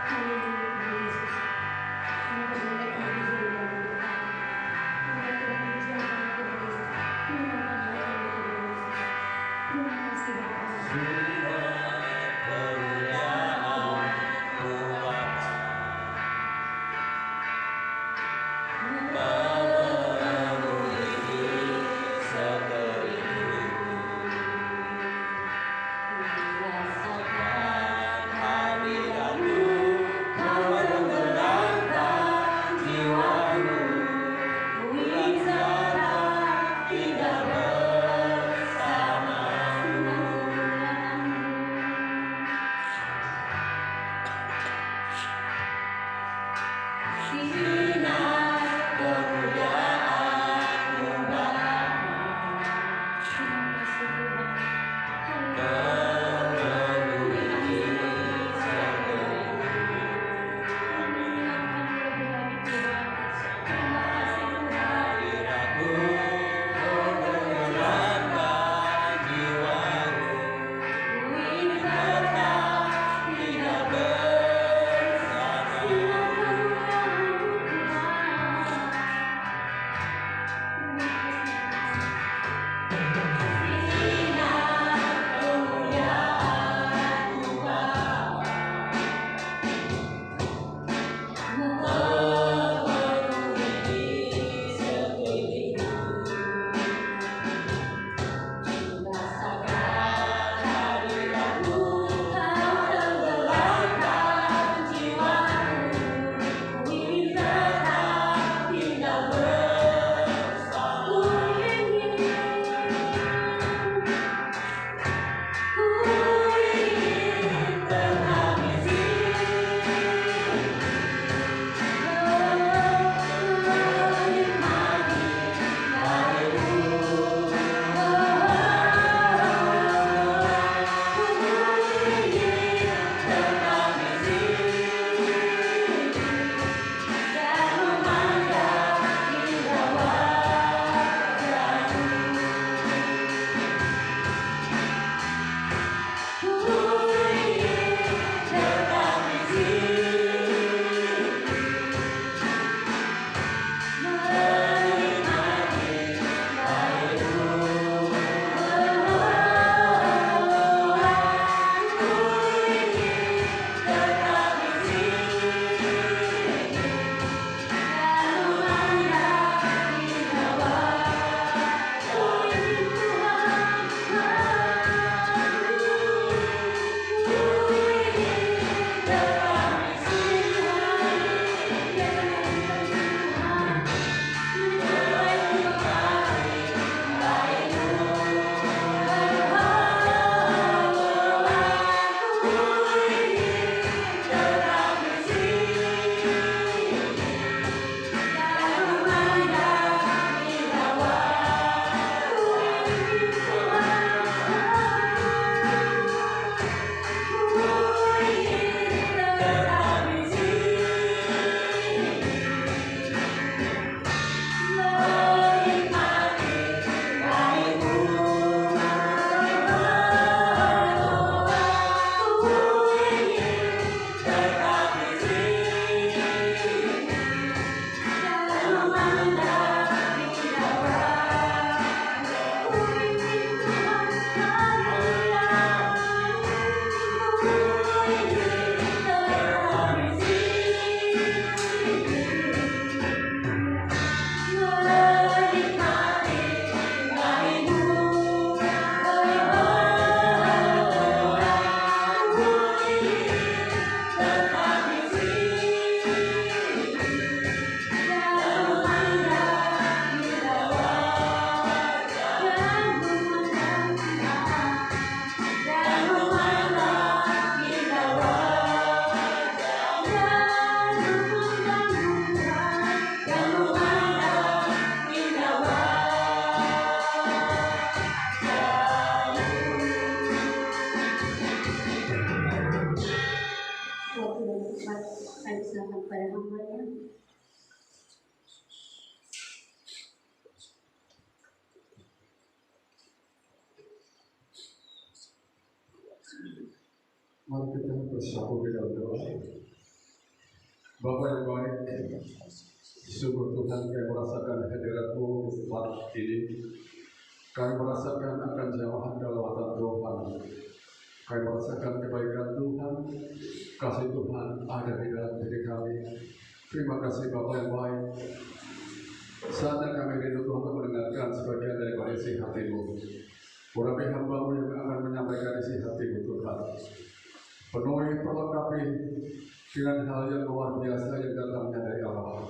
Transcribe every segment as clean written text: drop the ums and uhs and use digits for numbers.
Haleluya Tuhan Yesus. Terima kasih untuk kami sudah dilakukan. Terima Tuhan pujian kami Tuhan Yesus. Menyembah kami Tuhan Yesus. Terima kasih Bapa. Mari kita bersatu di dalam doa. Bapa yang baik, syukur Tuhan kami merasakan hadirat-Mu di tempat ini. Kami merasakan akan jamahan kedaulatan Tuhan. Kami merasakan kebaikan Tuhan, kasih Tuhan ada di dalam diri kami. Terima kasih Bapa yang baik. Saatnya kami rindu Tuhan untuk mendengarkan sebagian daripada isi hati-Mu. Urapi hamba-Mu yang akan menyampaikan isi hati-Mu Tuhan. Penuhi, perlengkapi dengan hal yang luar biasa yang datangnya dari Allah.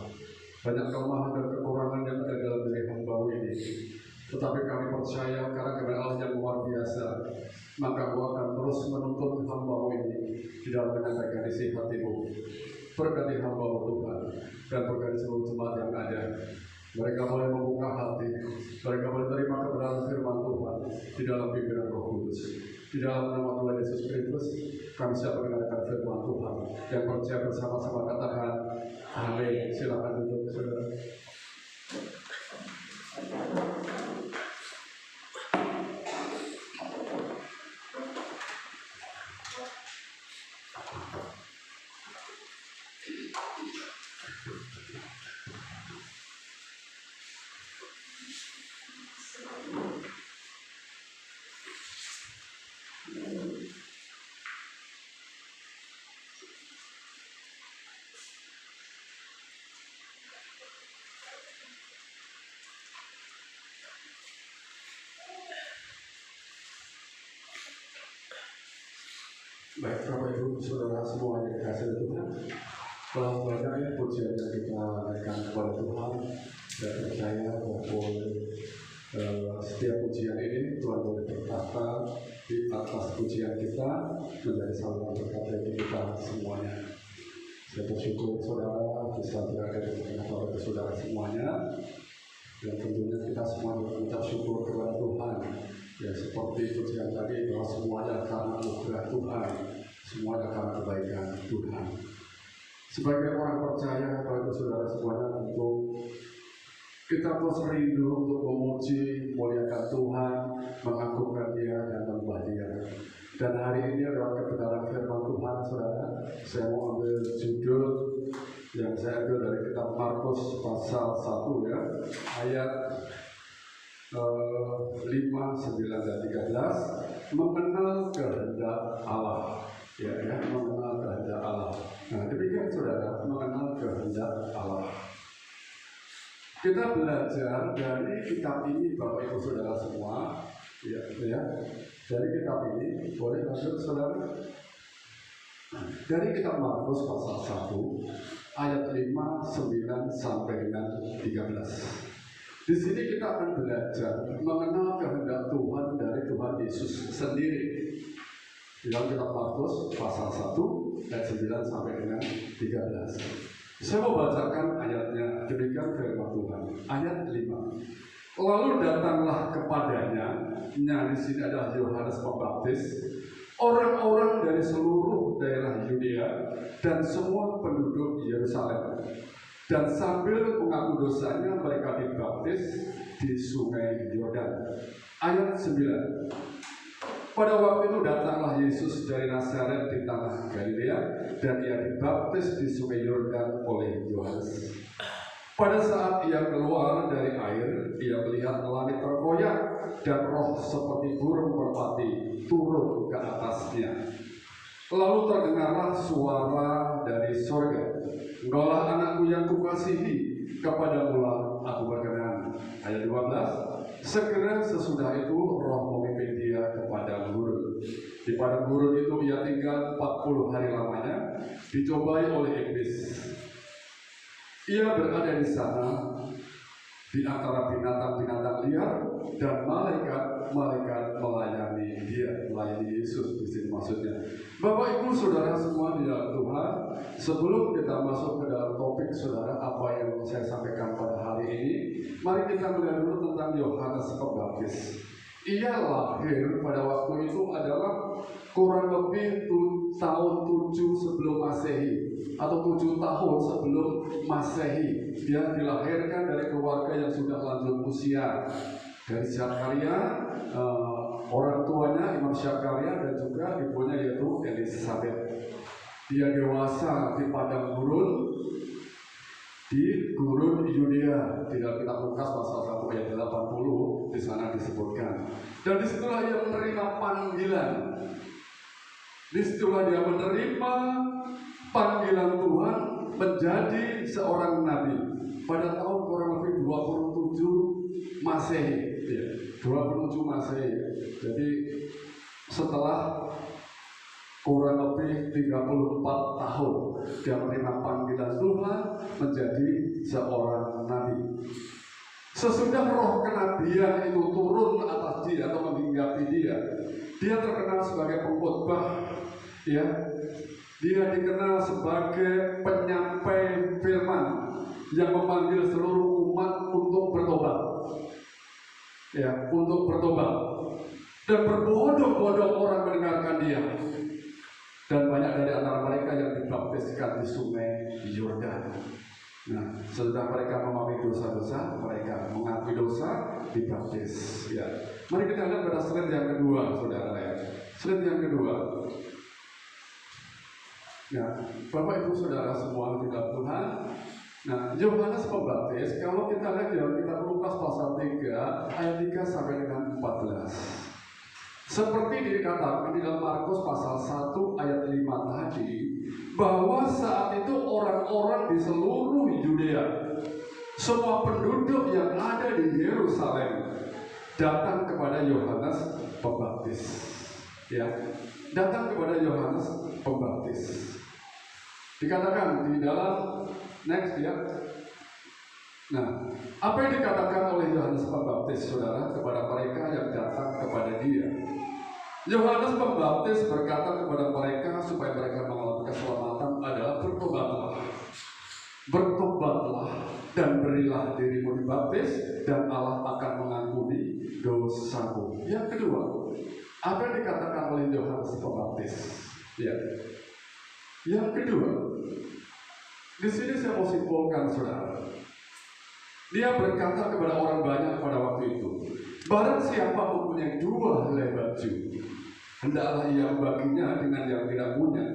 Banyak kelemahan dan kekurangan yang ada dalam diri hamba-Mu ini. Tetapi kami percaya karena kebenaran Allah yang luar biasa, maka Mu akan terus menuntun hamba-Mu ini di dalam menyampaikan isi hati-Mu. Berkati hamba-Mu Tuhan, dan berkati seluruh jemaat yang ada. Mereka boleh membuka hati, mereka boleh terima kebenaran firman Tuhan di dalam pimpinan Roh Kudus. Di dalam nama Tuhan Yesus Kristus, kami siap mendengarkan firman Tuhan. Yang percaya bersama-sama katakan, amin. Silakan duduk, saudara. Baik, Bapak Ibu, Saudara semua yang dikasihi Tuhan, telah banyak pujian yang kita naikkan kepada Tuhan, dan percaya bahwa setiap pujian ini Tuhan boleh berkata di atas pujian kita menjadi saluran berkat bagi kita semuanya. Saya bersyukur saudara bisa berada di tengah-tengah saudara semuanya, dan tentunya kita semua mengucap syukur kepada Tuhan. Ya, seperti pujian tadi bahwa semuanya karena anugerah Tuhan, semuanya karena kebaikan Tuhan. Sebagai orang percaya, Bapak Saudara semuanya, tentu kita terus rindu untuk memuji, memuliakan Tuhan, mengagungkan Dia dan menyembah Dia. Dan hari ini adalah kebenaran firman Tuhan, saudara. Saya mau ambil judul yang saya ambil dari kitab Markus pasal 1 ya, ayat 5, 9, dan 13, mengenal kehendak Allah. Ya, mengenal kehendak Allah. Nah, demikian saudara, mengenal kehendak Allah. Kita belajar dari kitab ini, Bapak Ibu Saudara semua, ya. Dari kitab ini, boleh lanjut saudara? Dari kitab Markus pasal 1, ayat 5, 9, sampai dengan 13. Di sini kita akan belajar mengenal kehendak Tuhan dari Tuhan Yesus sendiri. Di dalam kitab Markus pasal 1 ayat 9 sampai dengan 13. Saya mau bacakan ayatnya, demikian firman Tuhan. Ayat 5. Lalu datanglah kepadanya, di sini adalah Yohanes Pembaptis, orang-orang dari seluruh daerah Yudea dan semua penduduk Yerusalem. Dan sambil mengaku dosanya, mereka dibaptis di sungai Yordan. Ayat 9. Pada waktu itu datanglah Yesus dari Nazaret di tanah Galilea, dan ia dibaptis di sungai Yordan oleh Yohanes. Pada saat ia keluar dari air, ia melihat langit terkoyak dan roh seperti burung merpati turun ke atasnya. Lalu terdengarlah suara dari sorga, "Engkaulah anakku yang kukasihi, kepadamulah aku berkenan." Ayat 12. Segera sesudah itu roh memimpin dia ke padang gurun. Di padang gurun itu ia tinggal 40 hari lamanya, dicobai oleh iblis. Ia berada di sana di antara binatang-binatang liar, dan malaikat-malaikat melayani dia, melayani Yesus di sini maksudnya. Bapak Ibu Saudara semua di dalam Tuhan, sebelum kita masuk ke dalam topik saudara apa yang saya sampaikan pada hari ini, mari kita melihat dulu tentang Yohanes Pembaptis. Ia lahir pada waktu itu adalah kurang lebih tahun 7 sebelum Masehi, atau 7 tahun sebelum Masehi. Dia dilahirkan dari keluarga yang sudah lanjut usia. Dari Zakaria, orang tuanya Imam Zakaria, dan juga ibunya yaitu Elisabeth. Dia dewasa di padang gurun di gurun Yudea. Di dalam kitab Lukas pasal 1 ayat 80 di sana disebutkan. Dan disitulah ia menerima panggilan. Disitulah dia menerima panggilan Tuhan menjadi seorang nabi pada tahun kurang lebih 27 Masehi. Ya, 27 Masehi. Jadi setelah kurang lebih 34 tahun dia menerima panggilan Tuhan menjadi seorang nabi. Sesudah roh kenabian itu turun atas dia atau menghinggapi dia, dia terkenal sebagai pengkhotbah, ya. Dia dikenal sebagai penyampai firman yang memanggil seluruh umat untuk bertobat, ya, untuk bertobat. Dan berbondong-bondong orang mendengarkan dia. Dan banyak dari antara mereka yang dibaptiskan di sungai Yordan. Nah, setelah mereka memahami dosa-dosa, mereka mengakui dosa, dibaptis. Ya, mari kita lihat pada slide yang kedua, saudara ya. Slide yang kedua. Ya, Bapak Ibu Saudara semua di dalam Tuhan. Nah, Yohanes Pembaptis, kalau kita lihat dalam kitab Lukas pasal 3 ayat 3 sampai dengan 14. Seperti dikatakan di dalam Markus pasal 1 ayat 5 tadi, bahwa saat itu orang-orang di seluruh Yudea, semua penduduk yang ada di Yerusalem datang kepada Yohanes Pembaptis. Ya, datang kepada Yohanes Pembaptis. Dikatakan di dalam next ya. Nah, apa yang dikatakan oleh Yohanes Pembaptis, saudara, kepada mereka yang datang kepada dia? Yohanes Pembaptis berkata kepada mereka supaya mereka mengalami keselamatan adalah bertobatlah. Bertobatlah dan berilah dirimu dibaptis dan Allah akan mengampuni dosamu. Yang kedua, apa yang dikatakan oleh Yohanes Pembaptis? Ya. Yang kedua, di sini saya mau simpulkan, saudara. Dia berkata kepada orang banyak pada waktu itu, barang siapa mempunyai 2 helai baju, hendaklah ia membaginya dengan yang tidak punya,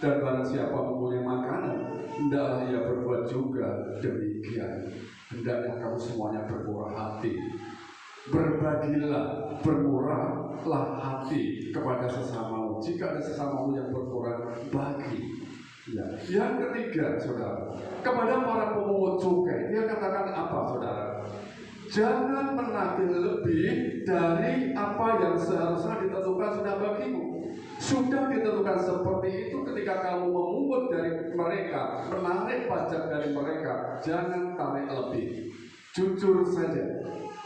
dan barang siapa mempunyai makanan, hendaklah ia berbuat juga demikian. Hendaknya kamu semuanya bermurah hati. Berbagilah, bermurahlah hati kepada sesamamu. Jika ada sesamamu yang berkurang, bagi. Ya. Yang ketiga, saudara, kepada para pemungut cukai, dia katakan apa, saudara? Jangan menagih lebih dari apa yang seharusnya ditentukan sudah bagimu. Sudah ditentukan seperti itu ketika kamu memungut dari mereka, menarik pajak dari mereka, jangan tarik lebih. Jujur saja,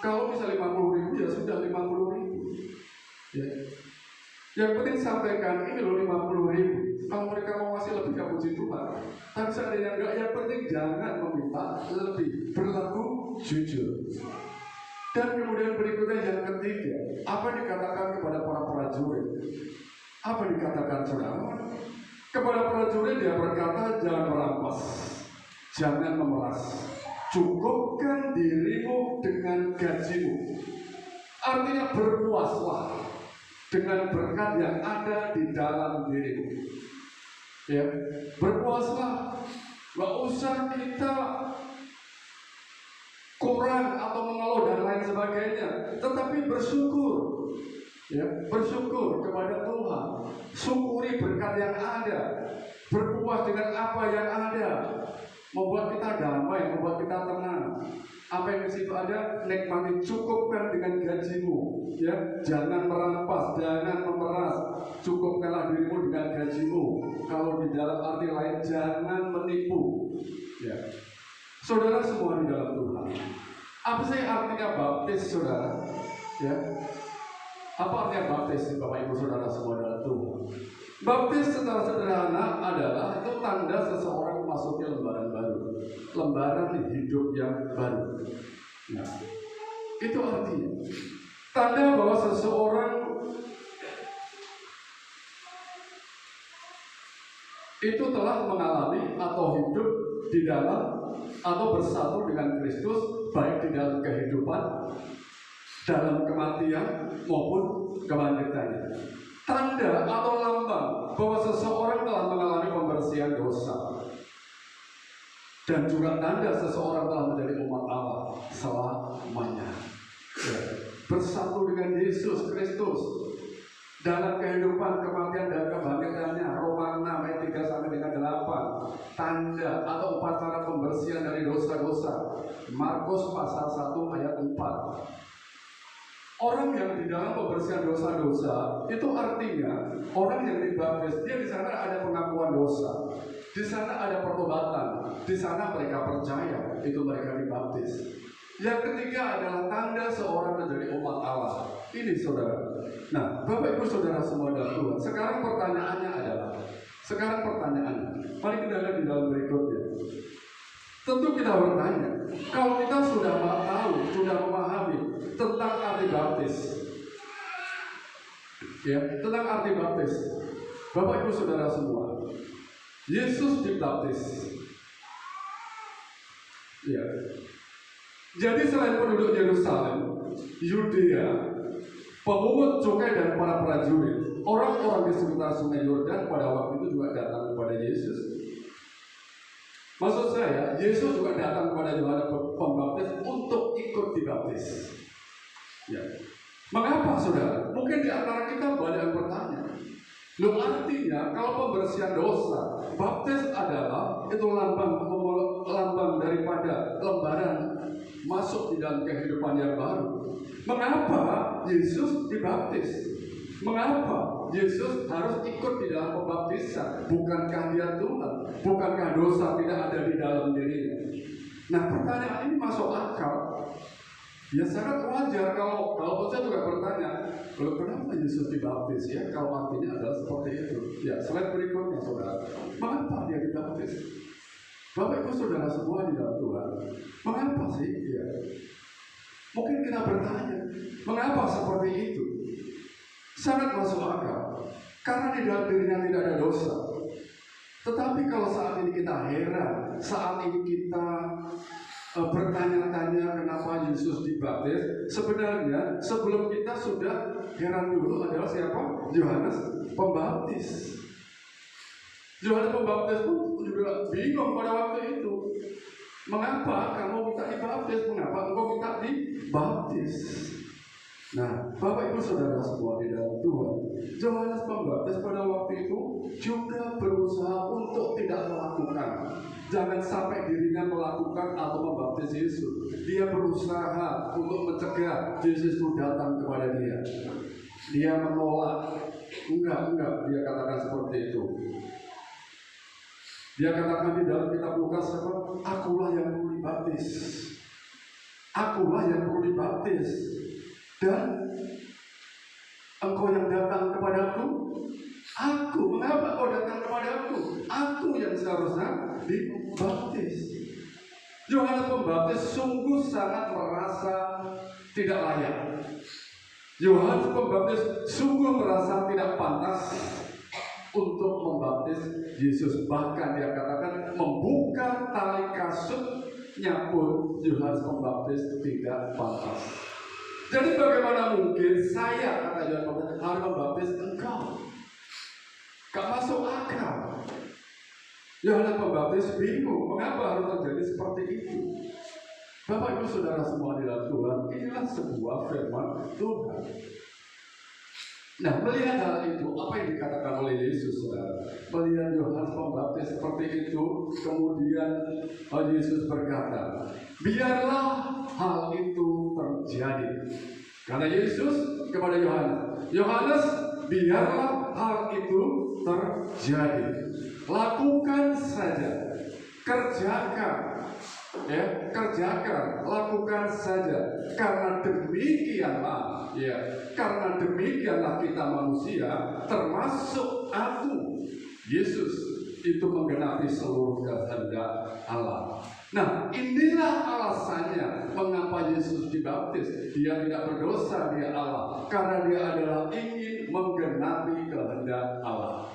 kalau bisa 50.000 ya sudah 50.000. Ya. Yang penting sampaikan ini loh 50.000. Kalau mereka mau masih lebih, kamu puji Tuhan. Tapi seandainya enggak, yang penting jangan meminta lebih. Berlaku jujur. Dan kemudian berikutnya yang ketiga, apa dikatakan kepada para prajurit? Apa dikatakan, saudara? Kepada prajurit dia berkata, jangan merampas, jangan memeras. Cukupkan dirimu dengan gajimu. Artinya berpuaslah dengan berkat yang ada di dalam dirimu. Ya, berpuaslah, nggak usah kita kurang atau mengeluh dan lain sebagainya, tetapi bersyukur, ya, bersyukur kepada Tuhan, syukuri berkat yang ada, berpuas dengan apa yang ada, membuat kita damai, membuat kita tenang. Apa yang di situ ada, nikmati, cukupkan dengan gajimu, ya, jangan merampas, jangan memeras, cukupkanlah dirimu dengan gajimu. Kalau di dalam arti lain, jangan menipu, ya. Saudara semua di dalam Tuhan, apa sih artinya baptis, saudara? Ya, apa artinya baptis, Bapak Ibu Saudara semua dalam Tuhan? Baptis secara sederhana adalah itu tanda seseorang memasuki lembaran baru, lembaran hidup yang baru. Nah, itu artinya tanda bahwa seseorang itu telah mengalami atau hidup di dalam atau bersatu dengan Kristus, baik di dalam kehidupan, dalam kematian maupun kebangkitannya. Tanda atau lambang bahwa seseorang telah mengalami pembersihan dosa dan juga tanda seseorang telah menjadi umat Allah selamanya. Ya. Bersatu dengan Yesus Kristus dalam kehidupan, kematian dan kebangkitannya. Roma 6 ayat 3 sampai dengan 8. Tanda atau upacara pembersihan dari dosa-dosa. Markus pasal 1 ayat 4. Orang yang di dalam pembersihan dosa-dosa itu artinya orang yang dibaptis, dia di sana ada pengakuan dosa, di sana ada pertobatan, di sana mereka percaya, itu mereka dibaptis. Yang ketiga adalah tanda seorang menjadi umat Allah. Ini saudara. Nah, Bapak Ibu Saudara semua dalam Tuhan. Sekarang pertanyaannya, mari kita lihat di dalam berikutnya. Tentu kita bertanya, kalau kita sudah tahu, sudah memahami tentang arti baptis, ya, tentang arti baptis, Bapak Ibu Saudara semua, Yesus dibaptis, ya. Jadi selain penduduk Yerusalem, Yudea, pemungut cukai dan para prajurit, orang-orang di sekitar Sungai Yordan pada waktu itu juga datang kepada Yesus. Maksud saya, Yesus juga datang kepada Yohanes Pembaptis untuk ikut dibaptis. Ya. Mengapa, saudara? Mungkin di antara kita banyak yang bertanya. Loh, artinya kalau pembersihan dosa, baptis adalah itu lambang daripada lembaran masuk di dalam kehidupan yang baru. Mengapa Yesus dibaptis? Mengapa Yesus harus ikut di dalam pembaptisan? Bukankah dia Tuhan? Bukankah dosa tidak ada di dalam dirinya? Nah, pertanyaan ini masuk akal. Ya sangat wajar kalau saya juga bertanya, kenapa Yesus dibaptis ya? Kalau artinya adalah seperti itu. Ya, slide berikutnya, saudara. Mengapa dia dibaptis? Bapak Ibu Saudara semua di dalam Tuhan, mengapa sih? Ya. Mungkin kita bertanya, mengapa seperti itu? Sangat masuk akal. Karena di dalam dirinya tidak ada dosa. Tetapi kalau saat ini kita heran, saat ini kita bertanya-tanya kenapa Yesus dibaptis, sebenarnya sebelum kita sudah heran dulu adalah siapa? Yohanes Pembaptis. Yohanes Pembaptis pun juga bingung pada waktu itu. Mengapa kamu minta dibaptis? Mengapa engkau minta dibaptis? Nah, Bapak Ibu Saudara semua di dalam Tuhan, Yohanes Pembaptis pada waktu itu juga berusaha untuk tidak melakukan. Jangan sampai dirinya melakukan atau membaptis Yesus. Dia berusaha untuk mencegah Yesus itu datang kepada dia. Dia menolak. Enggak, dia katakan seperti itu. Dia katakan di dalam kitab Lukas, akulah yang perlu dibaptis. Akulah yang perlu dibaptis. Dan engkau yang datang kepadaku, aku. Mengapa kau datang kepadaku? Aku yang seharusnya dibaptis. Yohanes Pembaptis sungguh sangat merasa tidak layak. Yohanes Pembaptis sungguh merasa tidak pantas untuk membaptis Yesus. Bahkan dia katakan membuka tali kasutnya pun Yohanes Pembaptis tidak pantas. Jadi bagaimana mungkin saya, kata Yohanes Pembaptis, harus membaptis engkau? Gak masuk akal. Yohanes Pembaptis bingung mengapa harus terjadi seperti itu. Bapak Ibu Saudara semua di dalam Tuhan, inilah sebuah firman Tuhan. Nah, melihat hal itu, apa yang dikatakan oleh Yesus, saudara? Melihat Yohanes Pembaptis seperti itu, kemudian Yesus berkata, biarlah hal itu terjadi. Karena Yesus kepada Yohanes, biarlah hal itu terjadi. Lakukan saja, kerjakan, ya, kerjakan, lakukan saja. Karena demikianlah, ya, karena demikianlah kita manusia, termasuk aku, Yesus, itu menggenapi seluruh kehendak Allah. Nah, inilah alasannya mengapa Yesus dibaptis. Dia tidak berdosa, dia Allah, karena dia adalah ingin menggenapi kehendak Allah.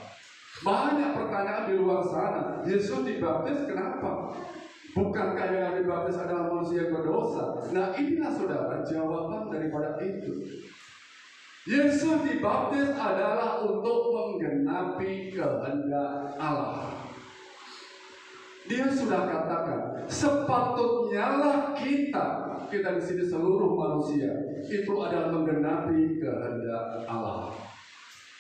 Banyak pertanyaan di luar sana. Yesus dibaptis kenapa? Bukankah yang dibaptis adalah manusia yang berdosa? Nah, inilah saudara jawaban daripada itu. Yesus dibaptis adalah untuk menggenapi kehendak Allah. Dia sudah katakan, Sepatutnya lah kita di sini seluruh manusia itu adalah menggenapi kehendak Allah.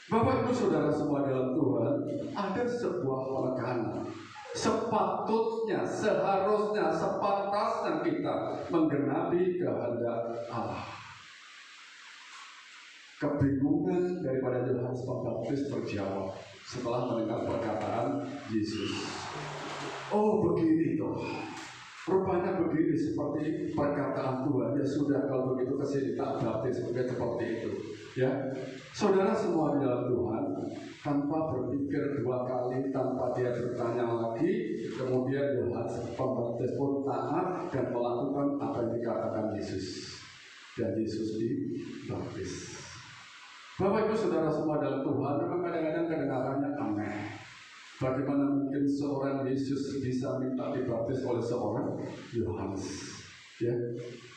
Bapak Ibu Saudara semua dalam Tuhan, ada sebuah penekanan. Sepatutnya, seharusnya, sepantasnya kita menggenapi kehendak Allah. Kebingungan daripada Yohanes Pembaptis terjawab setelah mendengar perkataan Yesus. Oh begini toh, rupanya begini seperti perkataan Tuhan. Ya sudah, kalau begitu kesini tak baptis seperti itu. Ya, saudara semua di dalam Tuhan, tanpa berpikir dua kali, tanpa dia bertanya lagi, kemudian Yohanes Pembaptis pun taat dan melakukan apa yang dikatakan Yesus. Dan Yesus dibaptis. Bapak Ibu Saudara semua dalam Tuhan, memang kadang-kadang kedengarannya aneh. Bagaimana mungkin seorang Yesus bisa minta dibaptis oleh seorang Yohanes? Ya,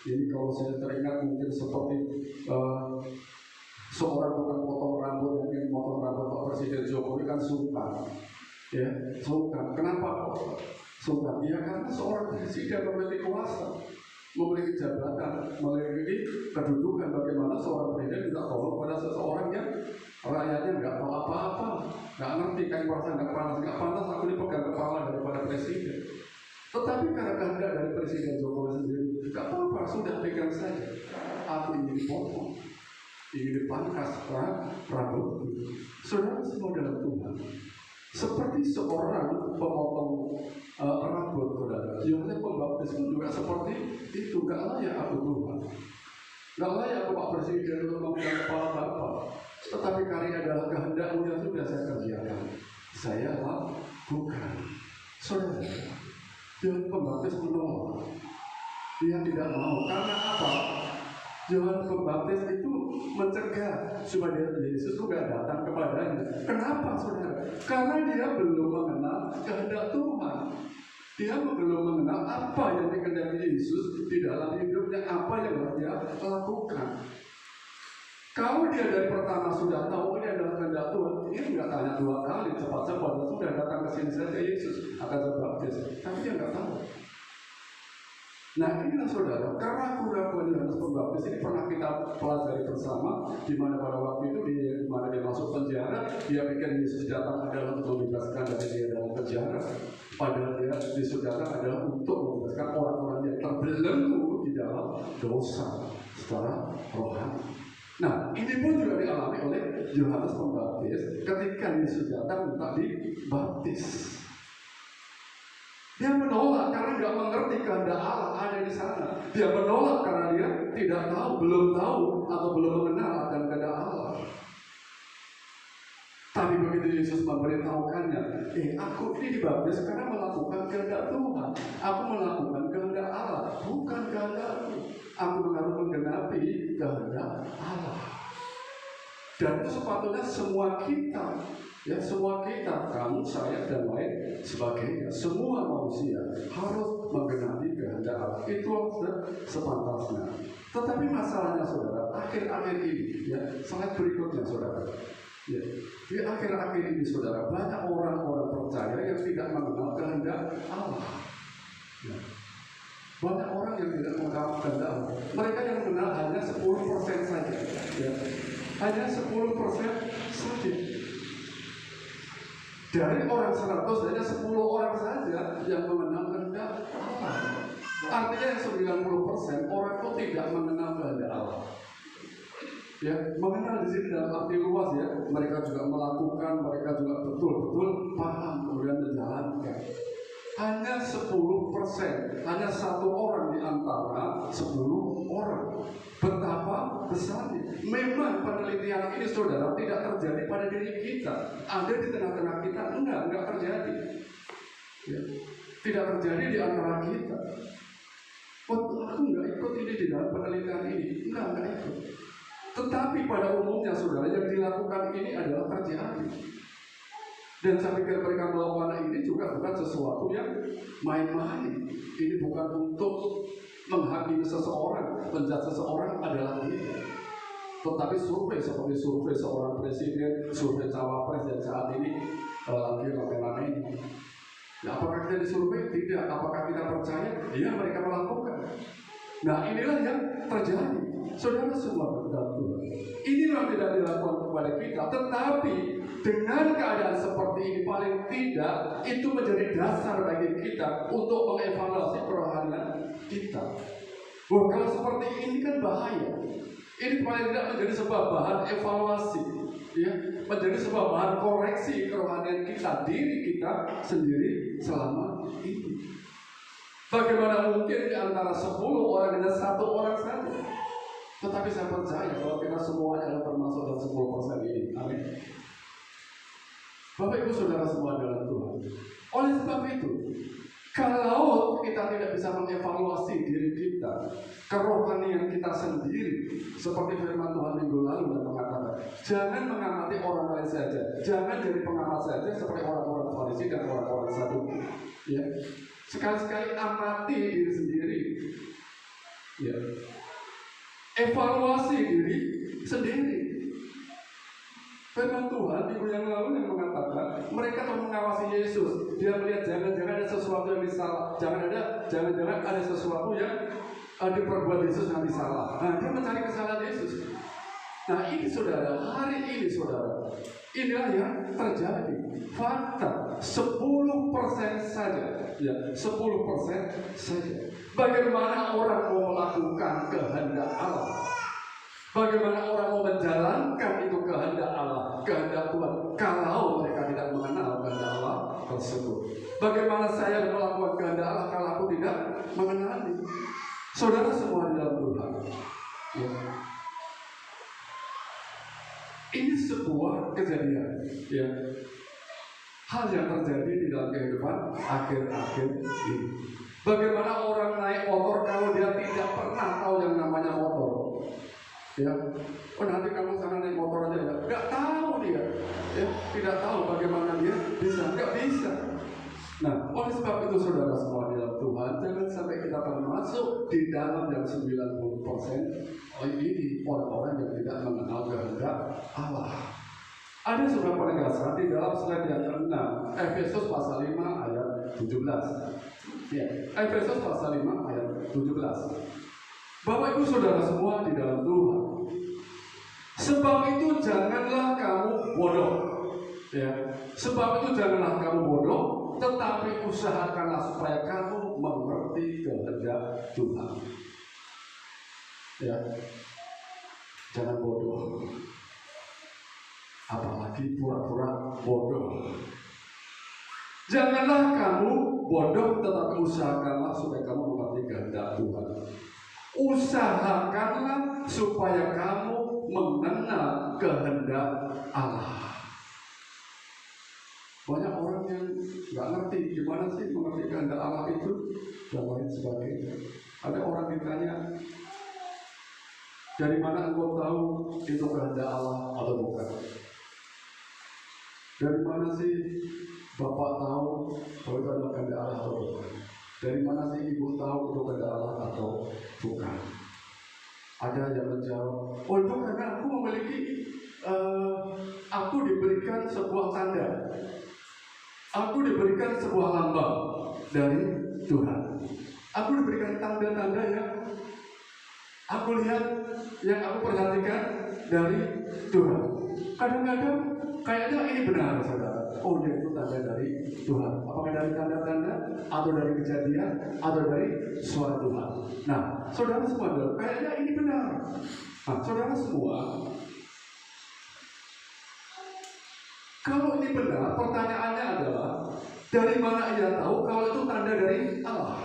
ini kalau saya teringat mungkin seperti seorang tukang potong rambut yang ingin potong rambut Pak Presiden Jokowi kan sungkan. Ya, sungkan. Kenapa kok sungkan? Ya karena seorang presiden memiliki kuasa, memiliki jabatan, memiliki kedudukan. Bagaimana seorang presiden tidak tolong pada seseorang yang rakyatnya nggak tahu apa-apa, nggak ngerti, kan merasa nggak panas, aku dipegang kepala daripada presiden. Tetapi karena kehendak dari Presiden Jokowi sendiri, nggak apa-apa, sudah pegang saja. Aku ingin dipotong, ingin dipangkas rambut. Saudara semua dalam Tuhan, seperti seorang pemotong rambut, saudara. Yohanes Pembaptis pun juga seperti itu. Gak layak aku Tuhan, gak layak aku Pak Presiden untuk memegang kepala Bapak. Tetapi karena adalah kehendak-Mu yang sudah saya kerjakan, saya lakukan. Saudara, Yohanes Pembaptis menolak. Dia tidak mau. Karena apa? Yohanes Pembaptis itu mencegah supaya Yesus itu gak datang kepadanya. Kenapa, saudara? Karena dia belum mengenal kehendak Tuhan. Dia belum mengenal apa yang dikehendaki Yesus di dalam hidupnya, apa yang harus dia lakukan. Kalau dia dari pertama sudah tahu ini adalah kehendak Tuhan, dia nggak tanya dua kali, cepat-cepat sudah datang ke sini saja Yesus akan terbaptis. Tapi dia nggak tahu. Nah inilah saudara, karena keraguan Yohanes Pembaptis ini pernah kita pelajari bersama, di mana pada waktu itu di mana dia masuk penjara, dia pikir Yesus datang adalah untuk membebaskan dari dia dalam penjara. Padahal dia di saudara adalah untuk membebaskan orang-orang yang terbelenggu di dalam dosa secara rohani. Nah ini pun juga dialami oleh Yohanes Pembaptis ketika Yesus datang minta dibaptis. Dia menolak karena tidak mengerti kehendak Allah ada di sana. Dia menolak karena dia tidak tahu, belum tahu atau belum mengenal akan kehendak Allah. Tapi begitu Yesus memberitahukannya, aku ini dibaptis karena melakukan kehendak Tuhan. Aku melakukan kehendak Allah, bukan kehendakmu. Aku harus menggenapi kehendak Allah. Dan itu sepatutnya semua kita, ya semua kita, kamu, saya, dan lain sebagainya, semua manusia harus menggenapi kehendak Allah. Itu sudah sepantasnya. Tetapi masalahnya saudara, akhir-akhir ini, ya, slide berikutnya saudara. Ya, di akhir-akhir ini saudara, banyak orang-orang percaya yang tidak mengenal kehendak Allah. Ya. Banyak orang yang tidak mengenal kehendak Allah. Mereka yang mengenal hanya 10% saja. Ya. Hanya 10% saja. Dari orang 100 hanya 10 orang saja yang mengenal kehendak Allah. Artinya yang 90% orang itu tidak mengenal kehendak Allah. Ya, mengenal di sini dalam arti luas ya. Mereka juga melakukan, mereka juga betul-betul paham kemudian menjalankan. Hanya 10%, hanya satu orang di antara 10 orang. Betapa besarnya. Memang penelitian ini saudara tidak terjadi pada diri kita. Ada di tengah-tengah kita, enggak terjadi. Ya. Tidak terjadi di antara kita. Oh, aku enggak ikut ini di dalam penelitian ini. Enggak ikut. Tetapi pada umumnya saudara yang dilakukan ini adalah terjadi. Dan saya pikir mereka melakukan ini juga bukan sesuatu yang main-main. Ini bukan untuk menghakimi seseorang, menjudge seseorang adalah ini. Tetapi survei seperti survei seorang presiden, survei cawapres yang saat ini lagi rame-rame ini. Nah, apakah kita disurvei? Tidak. Apakah kita percaya? Iya, mereka melakukan. Nah, inilah yang terjadi. Saudara semua dalam Tuhan. Inilah tidak dilakukan kepada kita, tetapi dengan keadaan seperti ini paling tidak itu menjadi dasar bagi kita untuk mengevaluasi kerohanian kita. Wah, kalau seperti ini kan bahaya. Ini paling tidak menjadi sebuah bahan evaluasi, ya, menjadi sebuah bahan koreksi kerohanian kita, diri kita sendiri selama ini. Bagaimana mungkin di antara 10 orang hanya 1 orang saja? Tetapi saya percaya bahwa kita semuanya adalah termasuk dalam 10% ini. Amin. Bapak Ibu Saudara semua dalam Tuhan. Oleh sebab itu, kalau kita tidak bisa mengevaluasi diri kita, kerohanian kita sendiri, seperti firman Tuhan minggu lalu yang mengatakan, jangan mengamati orang lain saja, jangan jadi pengamat saja seperti orang-orang Farisi dan orang-orang Saduki. Ya, sekali-sekali amati diri sendiri. Ya, evaluasi diri sendiri. Firman Tuhan minggu yang lalu yang mengatakan mereka telah mengawasi Yesus. Dia melihat jangan-jangan ada sesuatu yang disalah, jangan-jangan ada sesuatu yang diperbuat Yesus yang disalah. Nah, dia mencari kesalahan Yesus. Nah, ini saudara, hari ini saudara, inilah yang terjadi. Fakta 10% saja, ya 10% saja. Bagaimana orang mau melakukan kehendak Allah? Bagaimana orang mau menjalankan itu kehendak Allah, kehendak Tuhan, kalau mereka tidak mengenal kehendak Allah tersebut? Bagaimana saya melakukan kehendak Allah kalau aku tidak mengenali? Saudara semua di dalam Tuhan, ya. Ini sebuah kejadian, ya. Hal yang terjadi di dalam kehidupan akhir-akhir ini. Bagaimana orang naik motor kalau dia tidak pernah tahu yang namanya motor? Ya, oh nanti kamu sana naik motor aja ya, nggak tahu dia, ya, tidak tahu bagaimana dia bisa, nggak bisa. Nah, oleh sebab itu saudara semua di dalam Tuhan, jangan sampai kita termasuk di dalam yang 90% ini orang-orang yang tidak mengenal kehendak Allah. Ada sebuah penegasan di dalam slide yang ke-6, Efesus pasal 5 ayat 17. Ya, Efesus pasal 5 ayat 17. Bapak Ibu Saudara semua di dalam Tuhan. Sebab itu janganlah kamu bodoh. Ya. Sebab itu janganlah kamu bodoh, tetapi usahakanlah supaya kamu mengerti kehendak Tuhan. Ya. Jangan bodoh. Apalagi pura-pura bodoh. Janganlah kamu bodoh, tetapi usahakanlah supaya kamu mengerti kehendak Tuhan. Usahakanlah supaya kamu mengenal kehendak Allah. Banyak orang yang nggak ngerti gimana sih mengerti kehendak Allah itu dan lain sebagainya. Ada orang ditanya, dari mana engkau tahu itu kehendak Allah atau bukan? Dari mana sih Bapak tahu bahwa itu adalah kehendak Allah atau bukan? Dari mana sih ibu tahu itu kehendak Allah atau bukan? Ada yang menjawab, oh itu karena aku memiliki, aku diberikan sebuah tanda, aku diberikan sebuah lambang dari Tuhan, aku diberikan tanda-tanda yang aku lihat, yang aku perhatikan dari Tuhan. Kadang-kadang kayaknya ini benar, saudara. Oh, ya itu tanda dari Tuhan. Apakah dari tanda-tanda, atau dari kejadian, atau dari suara Tuhan? Nah, saudara semua, kayaknya ini benar. Nah, saudara semua, kalau ini benar, pertanyaannya adalah, dari mana ia tahu kalau itu tanda dari Allah?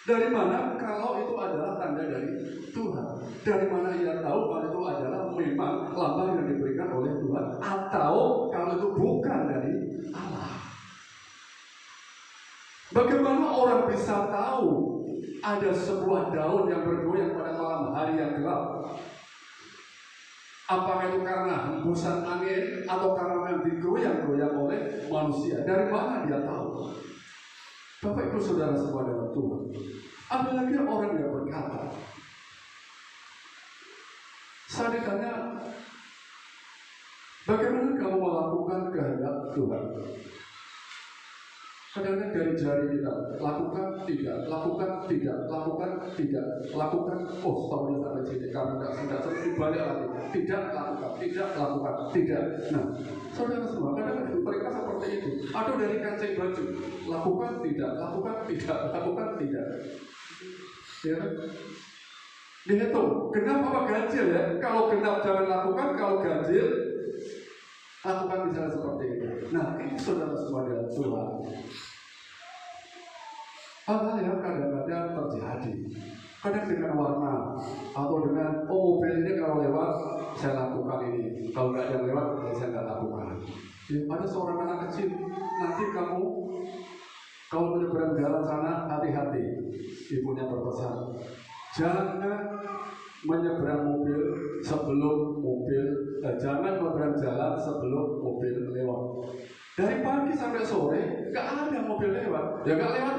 Dari mana kalau itu adalah tanda dari Tuhan? Dari mana ia tahu kalau itu adalah memang lambang yang diberikan oleh Tuhan, atau kalau itu bukan dari Allah? Bagaimana orang bisa tahu ada sebuah daun yang bergoyang pada malam hari yang gelap? Apakah itu karena hembusan angin atau karena yang digoyang-goyang oleh manusia? Dari mana dia tahu? Bapak Ibu Saudara semua dalam Tuhan, ada lagi orang yang berkata, saya ditanya, bagaimana kamu melakukan kehendak Tuhan? Kadang-kadang Jangan dari jari kita, lakukan tidak, lakukan tidak, lakukan tidak, lakukan. Oh, stopnya sampai sini, karena tidak seperti balik lagi. Tidak lakukan, tidak lakukan, tidak. Nah, saudara semua, kadang-kadang mereka seperti itu. Atau dari kancing baju, lakukan tidak, lakukan tidak, lakukan tidak. Ya kan? Dihitung, genap apa ganjil ya? Kalau genap jangan lakukan, kalau ganjil lakukan misalnya seperti itu. Nah, ini saudara semua dalam Tuhan. Hal-hal yang kadang-kadang terjadi, kadang dengan warna atau dengan mobil ini kalau lewat saya lakukan ini, kalau nggak ada yang lewat saya nggak lakukan. Ya, ada seorang anak kecil, nanti kamu kalau menyeberang jalan sana hati-hati, ibunya berpesan, jangan menyeberang mobil sebelum jangan menyeberang jalan sebelum mobil lewat. Dari pagi sampai sore nggak ada mobil lewat, ya nggak lewat.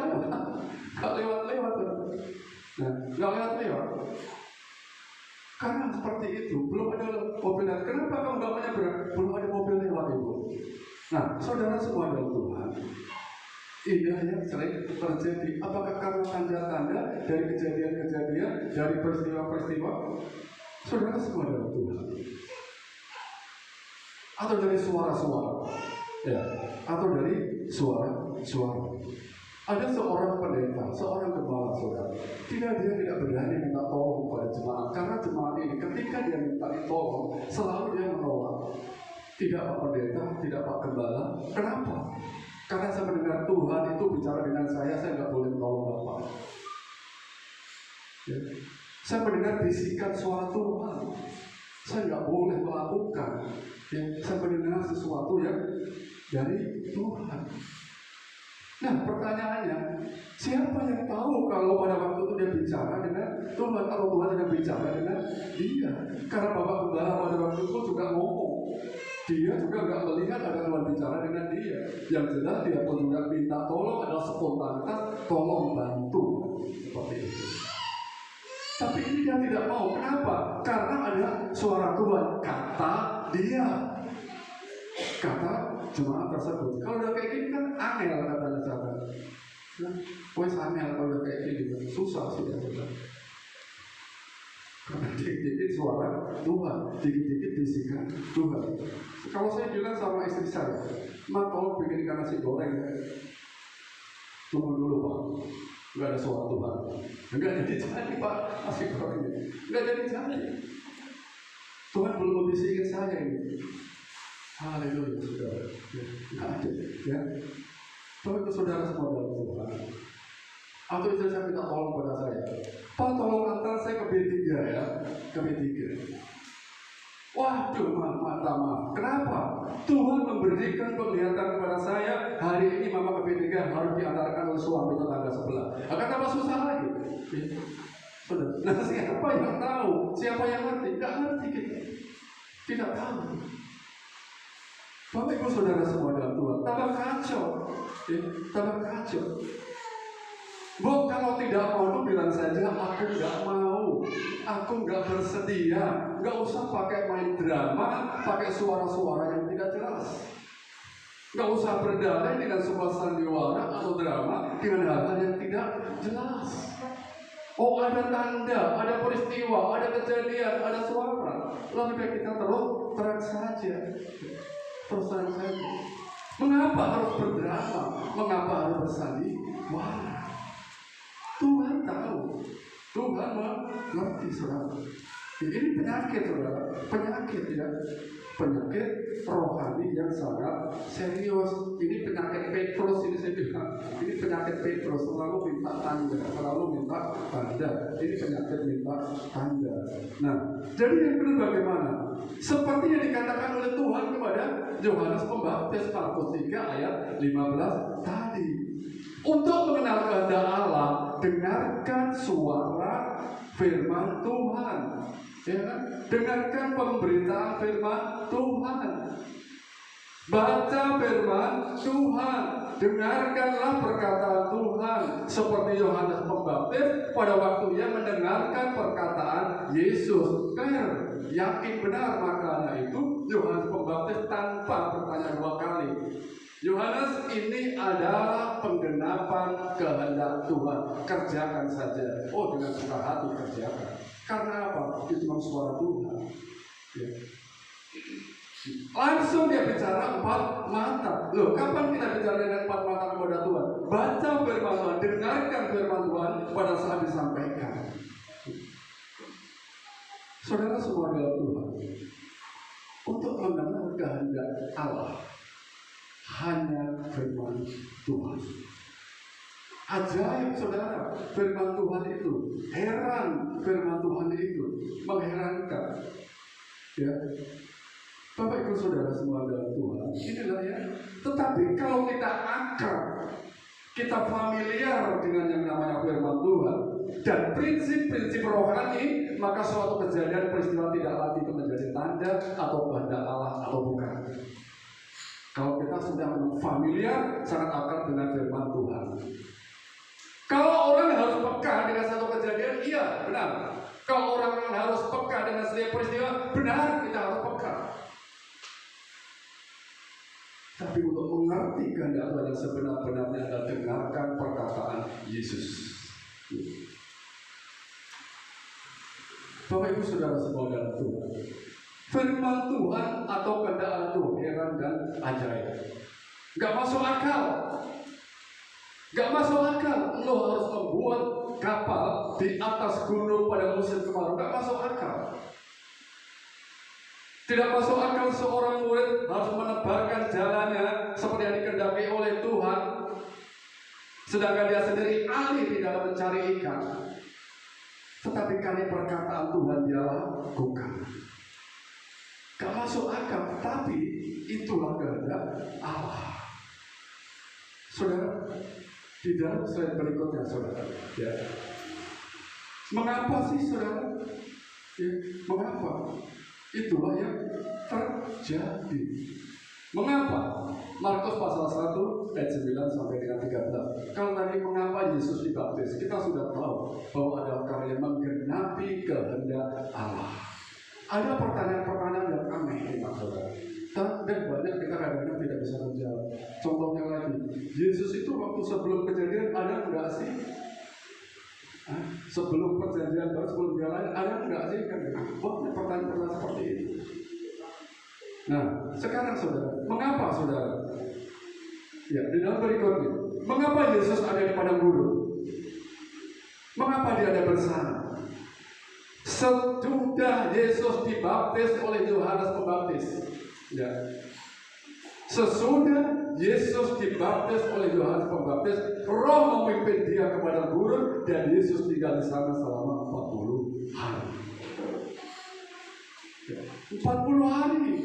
Nah, nggak lewat. Karena seperti itu, belum ada mobil lewat. Kenapa kamu nggak menyeberang? Belum ada mobil lewat itu. Nah, saudara semua dalam Tuhan, ini yang sering terjadi. Apakah karena tanda-tanda dari kejadian-kejadian, dari peristiwa-peristiwa? Saudara semua dalam Tuhan, atau dari suara-suara, ya, atau dari suara-suara. Ada seorang pendeta, seorang gembala, saudara. Dia tidak berani minta tolong pada jemaat, karena jemaat ini ketika dia minta tolong, selalu dia menolak. Tidak Pak Pendeta, tidak Pak Gembala. Kenapa? Karena saya mendengar Tuhan itu bicara dengan saya nggak boleh menolong Bapak. Ya. Saya mendengar bisikan suara Tuhan, saya nggak boleh melakukan. Ya. Saya mendengar sesuatu yang dari Tuhan. Nah, pertanyaannya, siapa yang tahu kalau pada waktu itu dia bicara dengan Tuhan, atau Tuhan sedang bicara dengan dia? Karena Bapak Gembala pada waktu itu juga ngomong, dia juga nggak melihat ada Tuhan bicara dengan dia. Yang jelas dia pun juga minta tolong, adalah spontanitas, tolong bantu, seperti itu. Tapi ini dia tidak mau. Kenapa? Karena ada suara Tuhan, kata dia, kata jemaat tersebut. Kalau udah kayak gini kan angel katanya sahabat. Wes angel kalau udah kayak gini, susah sih ya saudara. Karena dikit-dikit suara Tuhan, dikit-dikit bisikan Tuhan. Kalau saya bilang sama istri saya, "Ma, tolong bikin ikan nasi goreng ya." Tunggu dulu Pak, nggak ada suara Tuhan. Nggak jadi Pak, nasi goreng ini nggak jadi. Tuhan belum membisikin saya ini. Haleluya, saudara. Nggak ada, ya. Kalau itu saudara semua dalam Tuhan, atau istri saya minta tolong pada saya, "Pak, tolong antar saya ke B3 ya, ke B3." Waduh, maaf. Kenapa? Tuhan memberikan penglihatan kepada saya, hari ini mama ke B3 harus diantarkan oleh suami tetangga sebelah. Akan tambah susah lagi. Saudara, nah siapa yang tahu? Siapa yang ngerti? Nggak ngerti kita. Tidak tahu. Bapak Ibu Saudara semua dalam Tuhan, tambah kacau. Bu, kalau tidak mau itu bilang saja, aku nggak mau, aku nggak bersedia. Nggak usah pakai main drama, pakai suara-suara yang tidak jelas. Nggak usah berdalih dengan sebuah sandiwara atau drama dengan hal-hal yang tidak jelas. Oh, ada tanda, ada peristiwa, ada kejadian, ada suara. Lalu kita terus terang saja. Mengapa harus berdrama? Mengapa harus bersandiwara? Tuhan tahu, Tuhan mengerti, saudara. Ini penyakit, saudara, penyakit rohani yang sangat serius. Ini penyakit Petrus, ini saya bilang, ini penyakit Petrus, selalu minta tanda. Ini penyakit minta tanda. Nah, jadi yang benar bagaimana? Seperti yang dikatakan oleh Tuhan kepada Yohanes Pembaptis, Markus 3 ayat 15 tadi. Untuk mengenal kehendak Allah, dengarkan suara firman Tuhan. Ya kan? Dengarkan pemberitaan firman Tuhan. Baca firman Tuhan. Dengarkanlah perkataan Tuhan. Seperti Yohanes Pembaptis pada waktu ia mendengarkan perkataan Yesus. Yakin benar, makanya itu Yohanes Pembaptis tanpa bertanya dua kali. Yohanes ini adalah penggenapan kehendak Tuhan. Kerjakan saja. Oh, dengan suka hati kerjakan. Karena apa? Itu memang suara Tuhan. Ya. Langsung dia bicara 4 mata. Loh, kapan kita bicara dengan 4 mata kepada Tuhan? Baca firman Tuhan, dengarkan firman Tuhan pada saat disampaikan. Saudara semua adalah Tuhan. Untuk mendengar kehendak Allah, hanya firman Tuhan. Ajaib saudara, firman Tuhan itu. Heran firman Tuhan itu. Mengherankan. Ya. Bapak Ibu Saudara semua adalah Tuhan. Inilah ya. Tetapi kalau kita akrab, kita familiar dengan yang namanya firman Tuhan dan prinsip-prinsip rohani, maka suatu kejadian peristiwa tidak lagi itu menjadi tanda atau kehendak Allah atau bukan. Kalau kita sudah familiar, sangat akrab dengan firman Tuhan. Kalau orang harus peka dengan satu kejadian, iya benar. Kalau orang harus peka dengan setiap peristiwa, benar kita harus peka. Tapi untuk mengerti kehendak Tuhan yang sebenar-benarnya adalah dengarkan perkataan Yesus. Bapak Ibu Saudara semua dalam Tuhan, firman Tuhan atau kehendak Allah itu heran dan ajaib. Gak masuk akal. Gak masuk akal. Lo harus membuat kapal di atas gunung pada musim kemarau. Gak masuk akal. Tidak masuk akal seorang murid harus menebarkan jalannya seperti yang dikehendaki oleh Tuhan, sedangkan dia sendiri ahli di dalam mencari ikan. Tetapi karena perkataan Tuhan dia lakukan. Gak masuk akal, tapi itulah kehendak Allah. Saudara, di dalam slide berikutnya, saudara, ya. Mengapa sih, saudara? Ya, mengapa? Itulah yang terjadi. Mengapa? Markus pasal 1 ayat 9 sampai dengan 13. Kalau tadi mengapa Yesus dibaptis, kita sudah tahu bahwa ada karya menggenapi kehendak Allah. Ada pertanyaan-pertanyaan yang aneh, saudara. Dan banyak kita kadang-kadang tidak bisa menjawab. Contohnya lagi, Yesus itu waktu sebelum kejadian ada enggak sih? Sebelum perjanjian baru, sebelum dia lahir, ada enggak sih? Pertanyaan-pertanyaan seperti itu. Nah, sekarang saudara, mengapa saudara? Ya, di dalam berikutnya, mengapa Yesus ada di padang gurun? Mengapa dia ada bersama? Sesudah Yesus dibaptis oleh Yohanes Pembaptis, ya. Sesudah Yesus dibaptis oleh Yohanes Pembaptis, Roh memimpin dia ke padang gurun dan Yesus tinggal di sana selama 40 hari. 40 hari.